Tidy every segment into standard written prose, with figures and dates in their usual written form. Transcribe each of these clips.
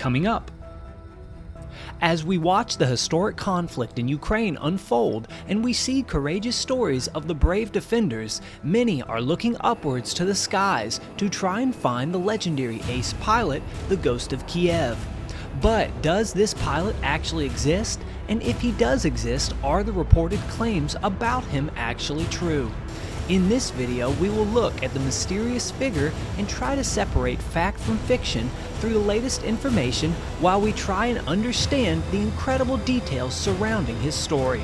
coming up. As we watch the historic conflict in Ukraine unfold and we see courageous stories of the brave defenders, many are looking upwards to the skies to try and find the legendary ace pilot, the Ghost of Kiev. But does this pilot actually exist? And if he does exist, are the reported claims about him actually true? In this video, we will look at the mysterious figure and try to separate fact from fiction through the latest information while we try and understand the incredible details surrounding his story.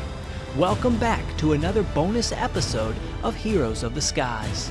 Welcome back to another bonus episode of Heroes of the Skies.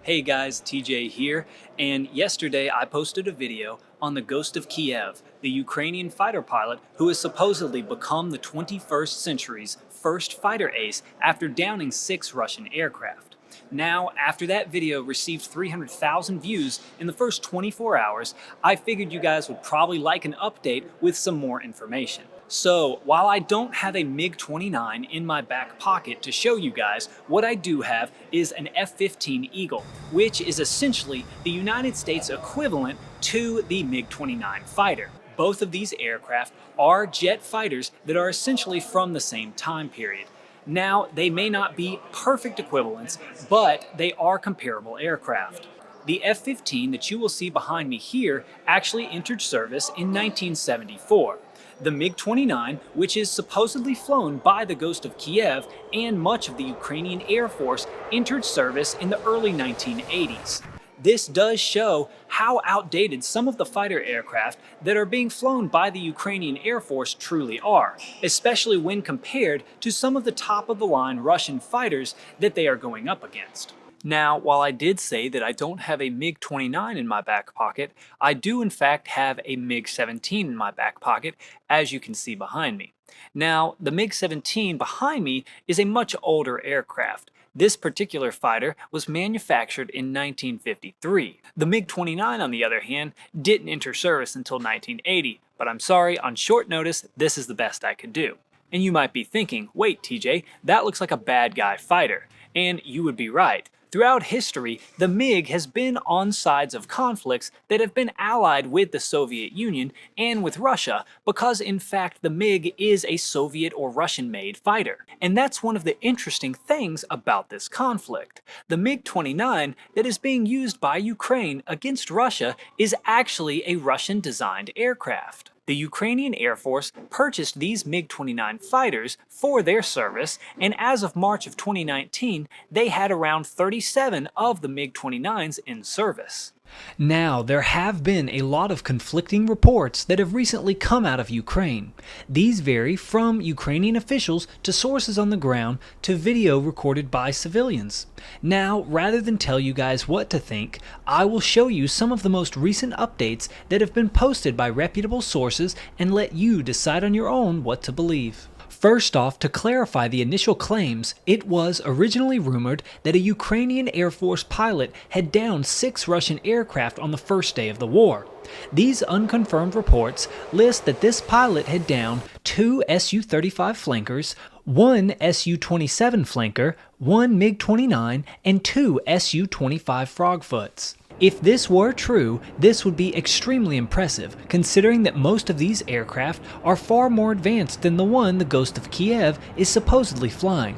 Hey guys, TJ here, and yesterday I posted a video on the Ghost of Kiev, the Ukrainian fighter pilot who has supposedly become the 21st century's first fighter ace after downing 6 Russian aircraft. Now, after that video received 300,000 views in the first 24 hours, I figured you guys would probably like an update with some more information. So, while I don't have a MiG-29 in my back pocket to show you guys, what I do have is an F-15 Eagle, which is essentially the United States equivalent to the MiG-29 fighter. Both of these aircraft are jet fighters that are essentially from the same time period. Now, they may not be perfect equivalents, but they are comparable aircraft. The F-15 that you will see behind me here actually entered service in 1974. The MiG-29, which is supposedly flown by the Ghost of Kiev and much of the Ukrainian Air Force, entered service in the early 1980s. This does show how outdated some of the fighter aircraft that are being flown by the Ukrainian Air Force truly are, especially when compared to some of the top-of-the-line Russian fighters that they are going up against. Now, while I did say that I don't have a MiG-29 in my back pocket, I do in fact have a MiG-17 in my back pocket, as you can see behind me. Now, the MiG-17 behind me is a much older aircraft. This particular fighter was manufactured in 1953. The MiG-29, on the other hand, didn't enter service until 1980, but I'm sorry, on short notice, this is the best I could do. And you might be thinking, wait TJ, that looks like a bad guy fighter. And you would be right. Throughout history, the MiG has been on sides of conflicts that have been allied with the Soviet Union and with Russia because in fact the MiG is a Soviet or Russian-made fighter. And that's one of the interesting things about this conflict. The MiG-29 that is being used by Ukraine against Russia is actually a Russian-designed aircraft. The Ukrainian Air Force purchased these MiG-29 fighters for their service, and as of March of 2019, they had around 37 of the MiG-29s in service. Now, there have been a lot of conflicting reports that have recently come out of Ukraine. These vary from Ukrainian officials to sources on the ground to video recorded by civilians. Now, rather than tell you guys what to think, I will show you some of the most recent updates that have been posted by reputable sources and let you decide on your own what to believe. First off, to clarify the initial claims, it was originally rumored that a Ukrainian Air Force pilot had downed 6 Russian aircraft on the first day of the war. These unconfirmed reports list that this pilot had downed 2 Su-35 flankers, 1 Su-27 flanker, 1 MiG-29, and 2 Su-25 frogfoots. If this were true, this would be extremely impressive, considering that most of these aircraft are far more advanced than the one the Ghost of Kiev is supposedly flying.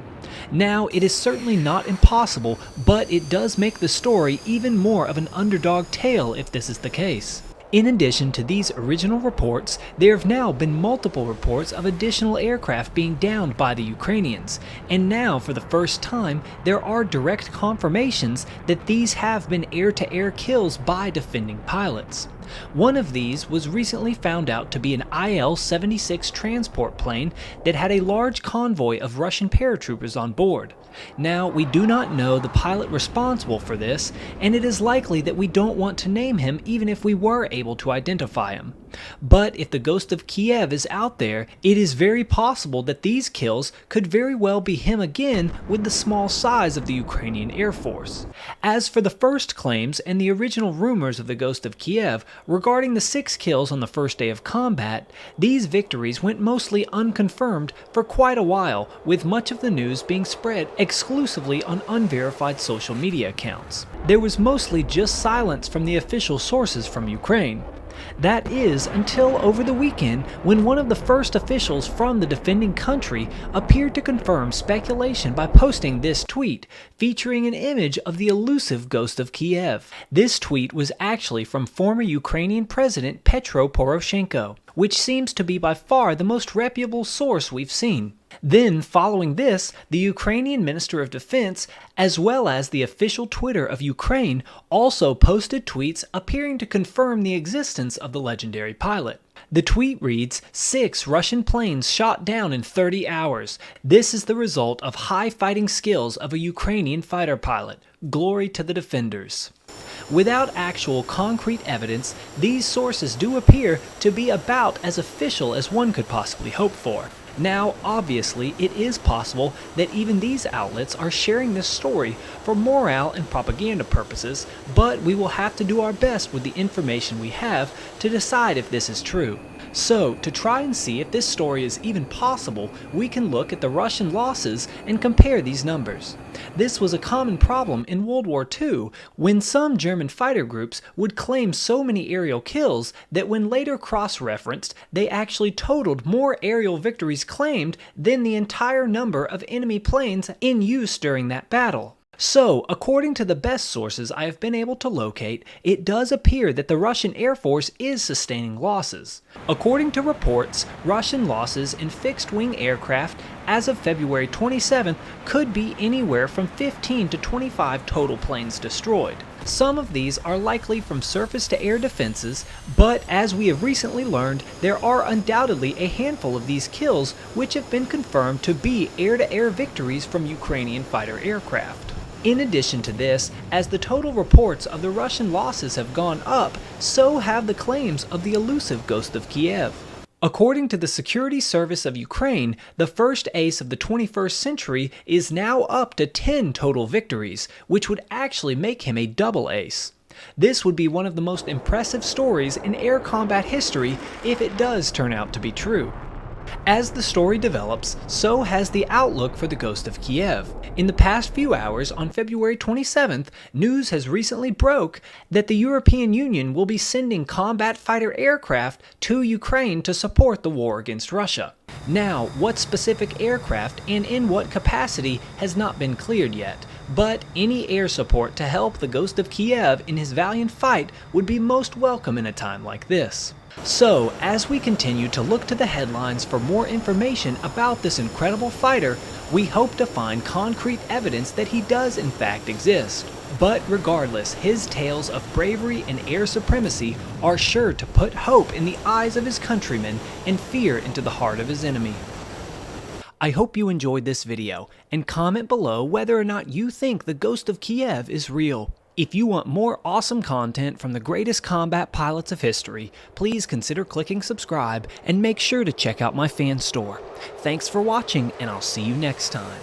Now, it is certainly not impossible, but it does make the story even more of an underdog tale if this is the case. In addition to these original reports, there have now been multiple reports of additional aircraft being downed by the Ukrainians, and now for the first time there are direct confirmations that these have been air-to-air kills by defending pilots. One of these was recently found out to be an IL-76 transport plane that had a large convoy of Russian paratroopers on board. Now, we do not know the pilot responsible for this, and it is likely that we don't want to name him even if we were able to identify him. But if the Ghost of Kiev is out there, it is very possible that these kills could very well be him again with the small size of the Ukrainian Air Force. As for the first claims and the original rumors of the Ghost of Kiev, Regarding the 6 kills on the first day of combat, these victories went mostly unconfirmed for quite a while, with much of the news being spread exclusively on unverified social media accounts. There was mostly just silence from the official sources from Ukraine. That is, until over the weekend when one of the first officials from the defending country appeared to confirm speculation by posting this tweet featuring an image of the elusive ghost of Kiev. This tweet was actually from former Ukrainian President Petro Poroshenko, which seems to be by far the most reputable source we've seen. Then, following this, the Ukrainian Minister of Defense, as well as the official Twitter of Ukraine, also posted tweets appearing to confirm the existence of the legendary pilot. The tweet reads, 6 Russian planes shot down in 30 hours. This is the result of high fighting skills of a Ukrainian fighter pilot. Glory to the defenders. Without actual concrete evidence, these sources do appear to be about as official as one could possibly hope for. Now, obviously, it is possible that even these outlets are sharing this story for morale and propaganda purposes, but we will have to do our best with the information we have to decide if this is true. So, to try and see if this story is even possible, we can look at the Russian losses and compare these numbers. This was a common problem in World War II, when some German fighter groups would claim so many aerial kills that when later cross-referenced, they actually totaled more aerial victories claimed than the entire number of enemy planes in use during that battle. So, according to the best sources I have been able to locate, it does appear that the Russian Air Force is sustaining losses. According to reports, Russian losses in fixed-wing aircraft as of February 27th could be anywhere from 15 to 25 total planes destroyed. Some of these are likely from surface-to-air defenses, but as we have recently learned, there are undoubtedly a handful of these kills which have been confirmed to be air-to-air victories from Ukrainian fighter aircraft. In addition to this, as the total reports of the Russian losses have gone up, so have the claims of the elusive ghost of Kiev. According to the Security Service of Ukraine, the first ace of the 21st century is now up to 10 total victories, which would actually make him a double ace. This would be one of the most impressive stories in air combat history if it does turn out to be true. As the story develops, so has the outlook for the ghost of Kiev. In the past few hours, on February 27th, news has recently broke that the European Union will be sending combat fighter aircraft to Ukraine to support the war against Russia. Now, what specific aircraft and in what capacity has not been cleared yet, but any air support to help the ghost of Kiev in his valiant fight would be most welcome in a time like this. So, as we continue to look to the headlines for more information about this incredible fighter, we hope to find concrete evidence that he does in fact exist. But regardless, his tales of bravery and air supremacy are sure to put hope in the eyes of his countrymen and fear into the heart of his enemy. I hope you enjoyed this video, and comment below whether or not you think the ghost of Kiev is real. If you want more awesome content from the greatest combat pilots of history, please consider clicking subscribe and make sure to check out my fan store. Thanks for watching, and I'll see you next time.